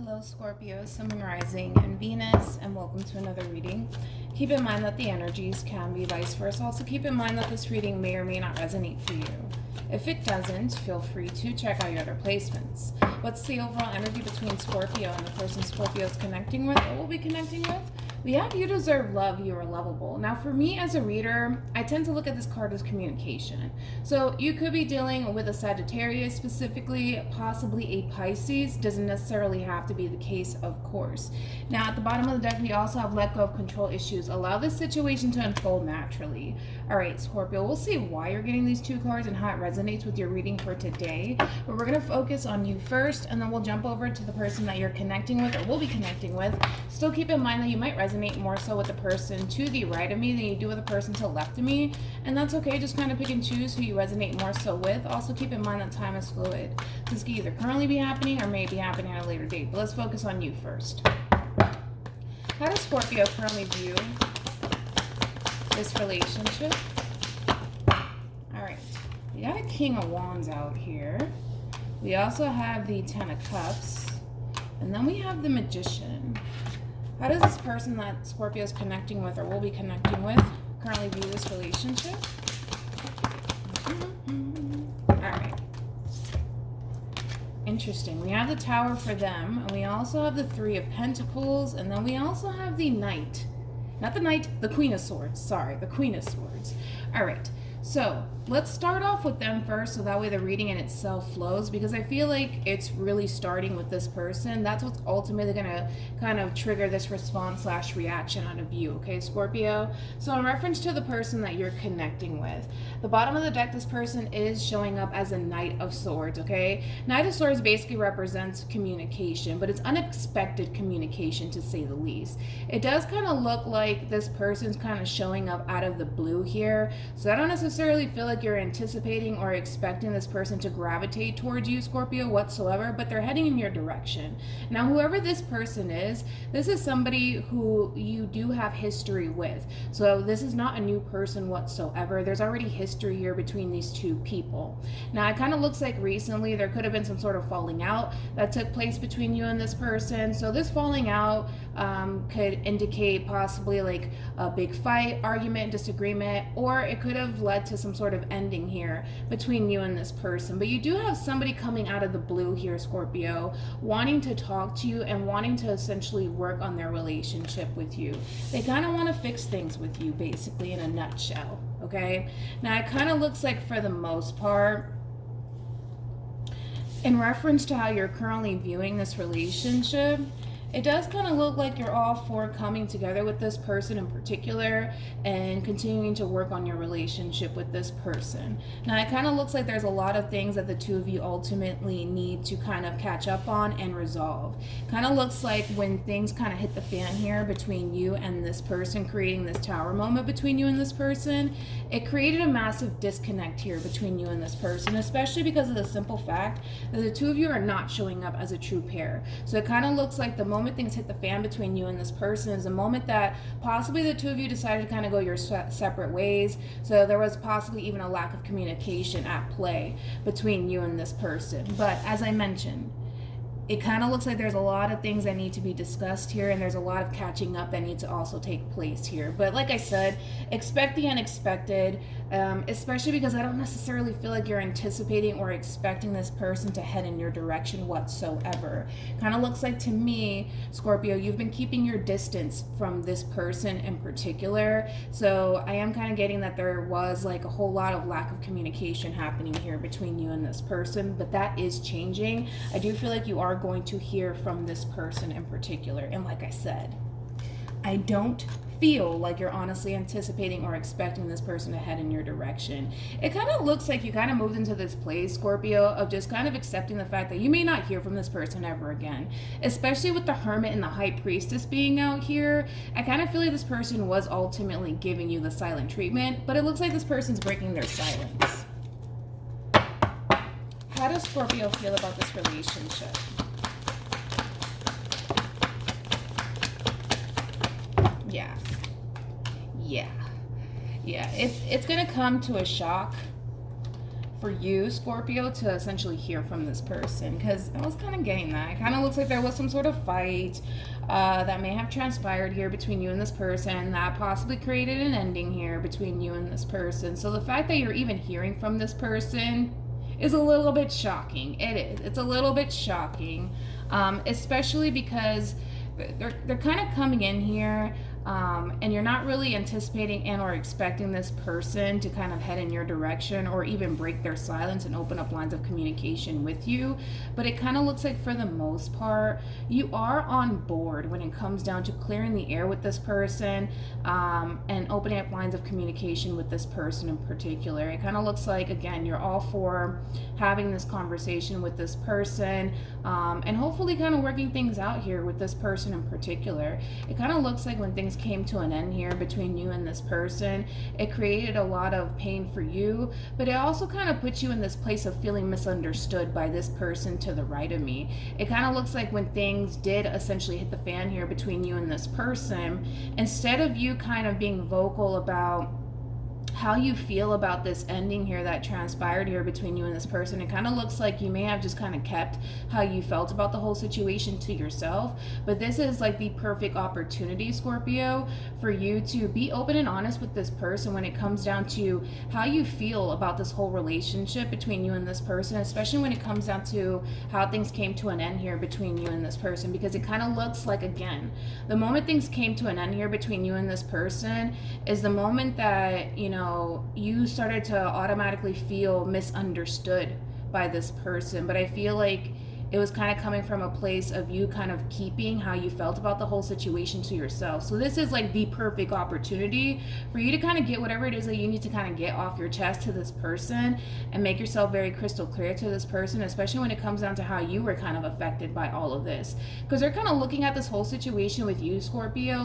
Hello Scorpio, Sun, Moon, Rising, and Venus, and welcome to another reading. Keep in mind that the energies can be vice versa. Also keep in mind that this reading may or may not resonate for you. If it doesn't, feel free to check out your other placements. What's the overall energy between Scorpio and the person Scorpio is connecting with or will be connecting with? We have you deserve love, you are lovable. Now for me as a reader, I tend to look at this card as communication. So you could be dealing with a Sagittarius specifically, possibly a Pisces. Doesn't necessarily have to be the case, of course. Now at the bottom of the deck, we also have let go of control issues. Allow this situation to unfold naturally. All right, Scorpio, we'll see why you're getting these two cards and how it resonates with your reading for today. But we're going to focus on you first, and then we'll jump over to the person that you're connecting with or will be connecting with. Still keep in mind that you might resonate more so with the person to the right of me than you do with the person to the left of me, and that's okay. Just kind of pick and choose who you resonate more so with. Also keep in mind that time is fluid. This could either currently be happening or may be happening at a later date, but let's focus on you first. How does Scorpio currently view this relationship? All right, we got a King of Wands out here. We also have the Ten of Cups, and then we have the Magician. How does this person that Scorpio is connecting with or will be connecting with currently view this relationship? All right. Interesting. We have the Tower for them, and we also have the Three of Pentacles, and then we also have the Knight. Not the Knight, the Queen of Swords. Sorry, the Queen of Swords. All right. So let's start off with them first, so that way the reading in itself flows, because I feel like it's really starting with this person. That's what's ultimately going to kind of trigger this response / reaction out of you, okay, Scorpio? So in reference to the person that you're connecting with, the bottom of the deck, this person is showing up as a Knight of Swords, okay? Knight of Swords basically represents communication, but it's unexpected communication, to say the least. It does kind of look like this person's kind of showing up out of the blue here, so I don't necessarily feel like you're anticipating or expecting this person to gravitate towards you, Scorpio, whatsoever, but they're heading in your direction. Now, whoever this person is, this is somebody who you do have history with. So this is not a new person whatsoever. There's already history here between these two people. Now, it kind of looks like recently there could have been some sort of falling out that took place between you and this person. So this falling out could indicate possibly like a big fight, argument, disagreement, or it could have led to some sort of ending here between you and this person. But you do have somebody coming out of the blue here, Scorpio, wanting to talk to you and wanting to essentially work on their relationship with you. They kind of want to fix things with you, basically, in a nutshell, okay? Now, it kind of looks like, for the most part, in reference to how you're currently viewing this relationship, it does kind of look like you're all for coming together with this person in particular and continuing to work on your relationship with this person. Now, it kind of looks like there's a lot of things that the two of you ultimately need to kind of catch up on and resolve. Kind of looks like when things kind of hit the fan here between you and this person, creating this tower moment between you and this person, it created a massive disconnect here between you and this person, especially because of the simple fact that the two of you are not showing up as a true pair. So it kind of looks like the moment things hit the fan between you and this person is a moment that possibly the two of you decided to kind of go your separate ways. So there was possibly even a lack of communication at play between you and this person. But as I mentioned, it kind of looks like there's a lot of things that need to be discussed here, and there's a lot of catching up that needs to also take place here. But like I said, expect the unexpected, especially because I don't necessarily feel like you're anticipating or expecting this person to head in your direction whatsoever. Kind of looks like to me, Scorpio, you've been keeping your distance from this person in particular. So I am kind of getting that there was like a whole lot of lack of communication happening here between you and this person, but that is changing. I do feel like you are going to hear from this person in particular. And like I said, I don't feel like you're honestly anticipating or expecting this person to head in your direction. It kind of looks like you kind of moved into this place, Scorpio, of just kind of accepting the fact that you may not hear from this person ever again, especially with the Hermit and the High Priestess being out here. I kind of feel like this person was ultimately giving you the silent treatment, but it looks like this person's breaking their silence. How does Scorpio feel about this relationship? Yeah, it's gonna come to a shock for you, Scorpio, to essentially hear from this person, because I was kind of getting that. It kind of looks like there was some sort of fight that may have transpired here between you and this person that possibly created an ending here between you and this person. So the fact that you're even hearing from this person is a little bit shocking. It is. It's a little bit shocking, especially because they're kind of coming in here, and you're not really anticipating and or expecting this person to kind of head in your direction or even break their silence and open up lines of communication with you. But it kind of looks like, for the most part, you are on board when it comes down to clearing the air with this person, and opening up lines of communication with this person in particular. It kind of looks like, again, you're all for having this conversation with this person, and hopefully kind of working things out here with this person in particular. It kind of looks like when things came to an end here between you and this person, it created a lot of pain for you, but it also kind of puts you in this place of feeling misunderstood by this person to the right of me. It kind of looks like when things did essentially hit the fan here between you and this person, instead of you kind of being vocal about how you feel about this ending here that transpired here between you and this person, it kind of looks like you may have just kind of kept how you felt about the whole situation to yourself. But this is like the perfect opportunity, Scorpio, for you to be open and honest with this person when it comes down to how you feel about this whole relationship between you and this person, especially when it comes down to how things came to an end here between you and this person. Because it kind of looks like, again, the moment things came to an end here between you and this person is the moment that, you started to automatically feel misunderstood by this person. But I feel like it was kind of coming from a place of you kind of keeping how you felt about the whole situation to yourself. So this is like the perfect opportunity for you to kind of get whatever it is that you need to kind of get off your chest to this person and make yourself very crystal clear to this person, especially when it comes down to how you were kind of affected by all of this. Because they're kind of looking at this whole situation with you, Scorpio,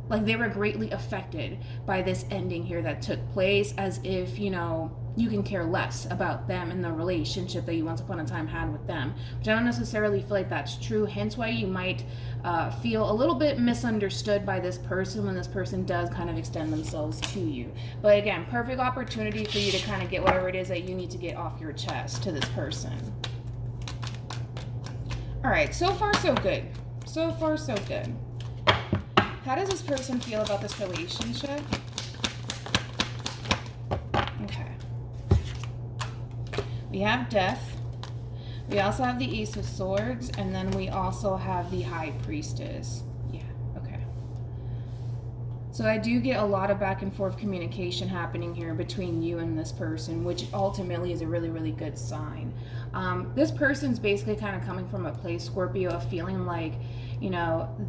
like they were greatly affected by this ending here that took place, as if, you can care less about them and the relationship that you once upon a time had with them. Which I don't necessarily feel like that's true, hence why you might feel a little bit misunderstood by this person when this person does kind of extend themselves to you. But again, perfect opportunity for you to kind of get whatever it is that you need to get off your chest to this person. All right, so far so good. So far so good. How does this person feel about this relationship? Okay. We have Death. We also have the Ace of Swords. And then we also have the High Priestess. Yeah, okay. So I do get a lot of back and forth communication happening here between you and this person, which ultimately is a really, really good sign. This person's basically kind of coming from a place, Scorpio, of feeling like,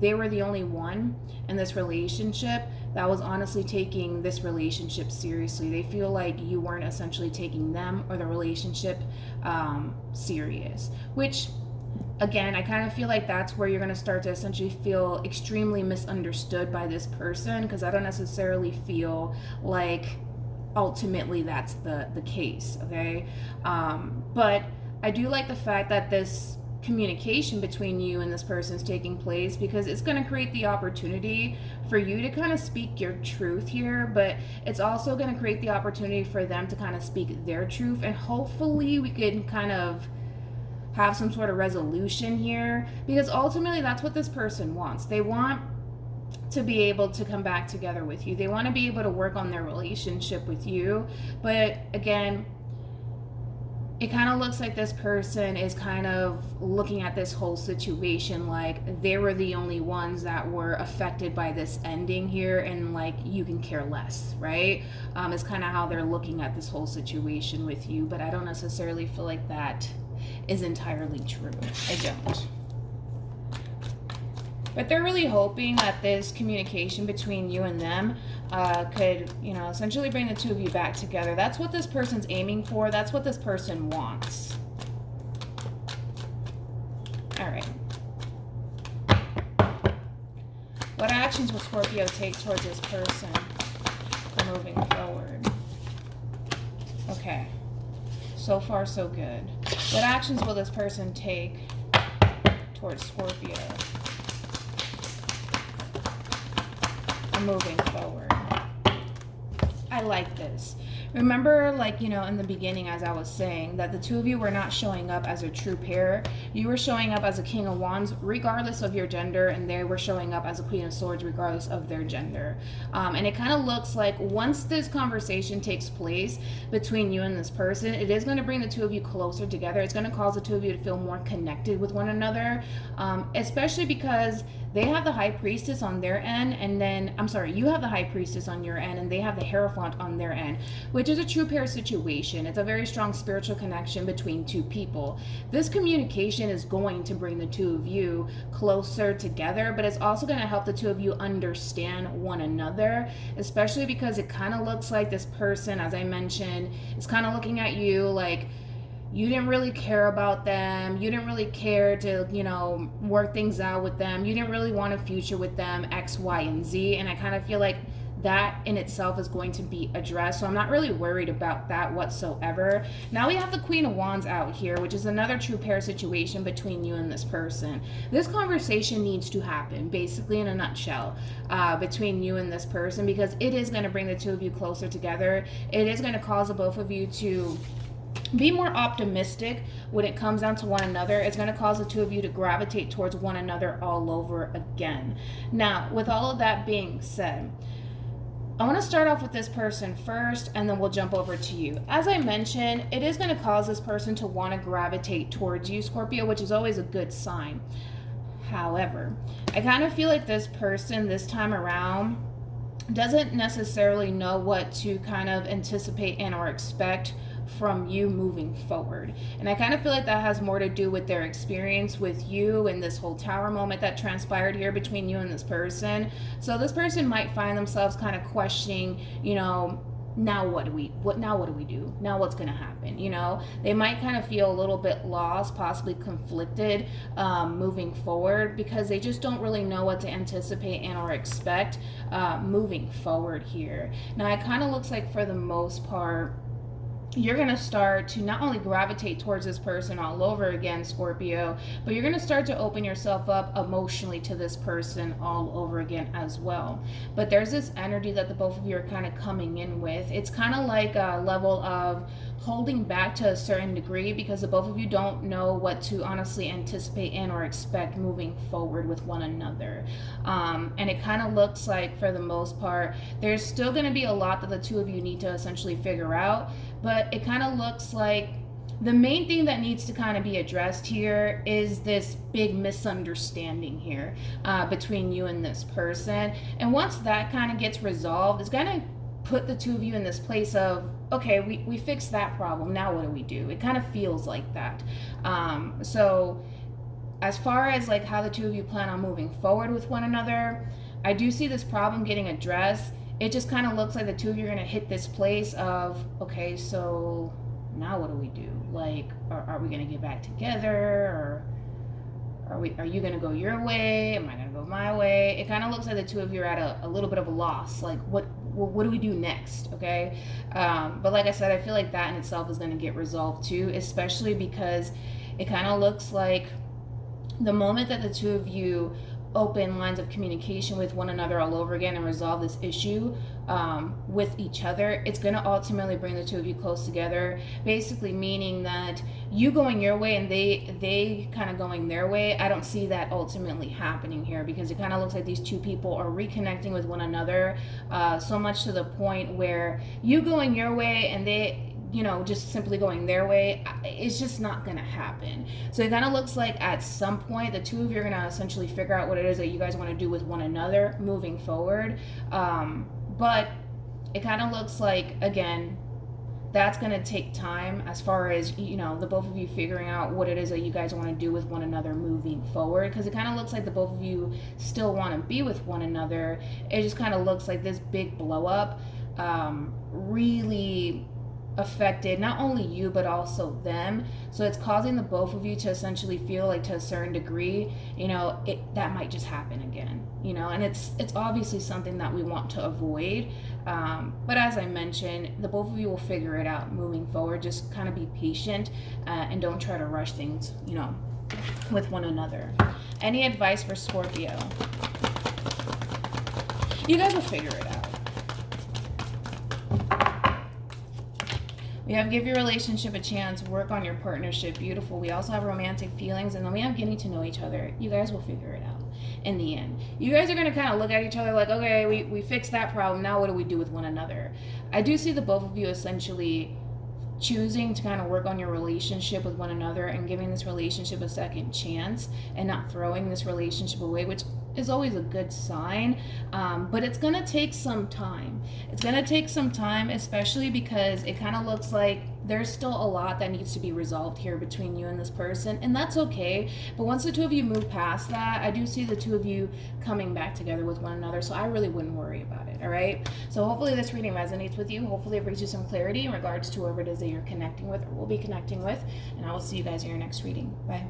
they were the only one in this relationship that was honestly taking this relationship seriously. They feel like you weren't essentially taking them or the relationship serious, which, again, I kind of feel like that's where you're going to start to essentially feel extremely misunderstood by this person, because I don't necessarily feel like ultimately that's the case, okay? But I do like the fact that this communication between you and this person is taking place, because it's going to create the opportunity for you to kind of speak your truth here, but it's also going to create the opportunity for them to kind of speak their truth, and hopefully we can kind of have some sort of resolution here, because ultimately that's what this person wants. They want to be able to come back together with you. They want to be able to work on their relationship with you. But again, it kind of looks like this person is kind of looking at this whole situation like they were the only ones that were affected by this ending here, and like you can care less, right? It's kind of how they're looking at this whole situation with you, but I don't necessarily feel like that is entirely true. I don't. But they're really hoping that this communication between you and them could, essentially bring the two of you back together. That's what this person's aiming for. That's what this person wants. All right. What actions will Scorpio take towards this person moving forward? Okay. So far, so good. What actions will this person take towards Scorpio moving forward? I like this. Remember, like, you know, in the beginning, as I was saying, that the two of you were not showing up as a true pair. You were showing up as a King of Wands, regardless of your gender, and they were showing up as a Queen of Swords, regardless of their gender. And it kind of looks like once this conversation takes place between you and this person, it is going to bring the two of you closer together. It's going to cause the two of you to feel more connected with one another, especially because they have the High Priestess on their end, and then, I'm sorry, you have the High Priestess on your end, and they have the Hierophant on their end, which is a true pair situation. It's a very strong spiritual connection between two people. This communication is going to bring the two of you closer together, but it's also going to help the two of you understand one another, especially because it kind of looks like this person, as I mentioned, is kind of looking at you like you didn't really care about them. You didn't really care to, you know, work things out with them. You didn't really want a future with them, X, Y, and Z. And I kind of feel like that in itself is going to be addressed. So I'm not really worried about that whatsoever. Now we have the Queen of Wands out here, which is another true pair situation between you and this person. This conversation needs to happen, basically in a nutshell, between you and this person, because it is going to bring the two of you closer together. It is going to cause the both of you to be more optimistic when it comes down to one another. It's going to cause the two of you to gravitate towards one another all over again. Now, with all of that being said, I want to start off with this person first, and then we'll jump over to you. As I mentioned, it is going to cause this person to want to gravitate towards you, Scorpio, which is always a good sign. However, I kind of feel like this person this time around doesn't necessarily know what to kind of anticipate and or expect from you moving forward. And I kind of feel like that has more to do with their experience with you and this whole tower moment that transpired here between you and this person. So this person might find themselves kind of questioning, you know, now what do we do? Now what's going to happen? You know, they might kind of feel a little bit lost, possibly conflicted, moving forward, because they just don't really know what to anticipate and or expect moving forward here. Now it kind of looks like for the most part, you're going to start to not only gravitate towards this person all over again, Scorpio, but you're going to start to open yourself up emotionally to this person all over again as well. But there's this energy that the both of you are kind of coming in with. It's kind of like a level of holding back to a certain degree, because the both of you don't know what to honestly anticipate and or expect moving forward with one another. And it kind of looks like, for the most part, there's still going to be a lot that the two of you need to essentially figure out, but it kind of looks like the main thing that needs to kind of be addressed here is this big misunderstanding here between you and this person. And once that kind of gets resolved, it's going to put the two of you in this place of, okay, we fixed that problem, now what do we do? It kind of feels like that. So as far as like how the two of you plan on moving forward with one another, I do see this problem getting addressed. It just kind of looks like the two of you are going to hit this place of, okay, so now what do we do? Like, are we going to get back together, or are you going to go your way? Am I going to go my way? It kind of looks like the two of you are at a little bit of a loss. Like, what do we do next? Okay. But like I said, I feel like that in itself is going to get resolved too, especially because it kind of looks like the moment that the two of you open lines of communication with one another all over again and resolve this issue with each other, it's going to ultimately bring the two of you close together, basically meaning that you going your way and they kind of going their way. I don't see that ultimately happening here, because it kind of looks like these two people are reconnecting with one another, so much to the point where you going your way and they, you know, just simply going their way, it's just not going to happen. So it kind of looks like at some point the two of you are going to essentially figure out what it is that you guys want to do with one another moving forward. But it kind of looks like, again, that's going to take time as far as, you know, the both of you figuring out what it is that you guys want to do with one another moving forward, because it kind of looks like the both of you still want to be with one another. It just kind of looks like this big blow up really affected not only you but also them, so it's causing the both of you to essentially feel like, to a certain degree, you know, that might just happen again, you know, and it's obviously something that we want to avoid, but as I mentioned, the both of you will figure it out moving forward. Just kind of be patient and don't try to rush things, you know, with one another. Any advice for Scorpio? You guys will figure it out. We have give your relationship a chance, work on your partnership. Beautiful. We also have romantic feelings, and then we have getting to know each other. You guys will figure it out in the end. You guys are going to kind of look at each other like, okay, we fixed that problem. Now what do we do with one another? I do see the both of you essentially choosing to kind of work on your relationship with one another and giving this relationship a second chance and not throwing this relationship away, which is always a good sign. But it's going to take some time. It's going to take some time, especially because it kind of looks like there's still a lot that needs to be resolved here between you and this person, and that's okay. But once the two of you move past that, I do see the two of you coming back together with one another, so I really wouldn't worry about it. All right, so hopefully this reading resonates with you. Hopefully it brings you some clarity in regards to whoever it is that you're connecting with or will be connecting with, and I will see you guys in your next reading. Bye.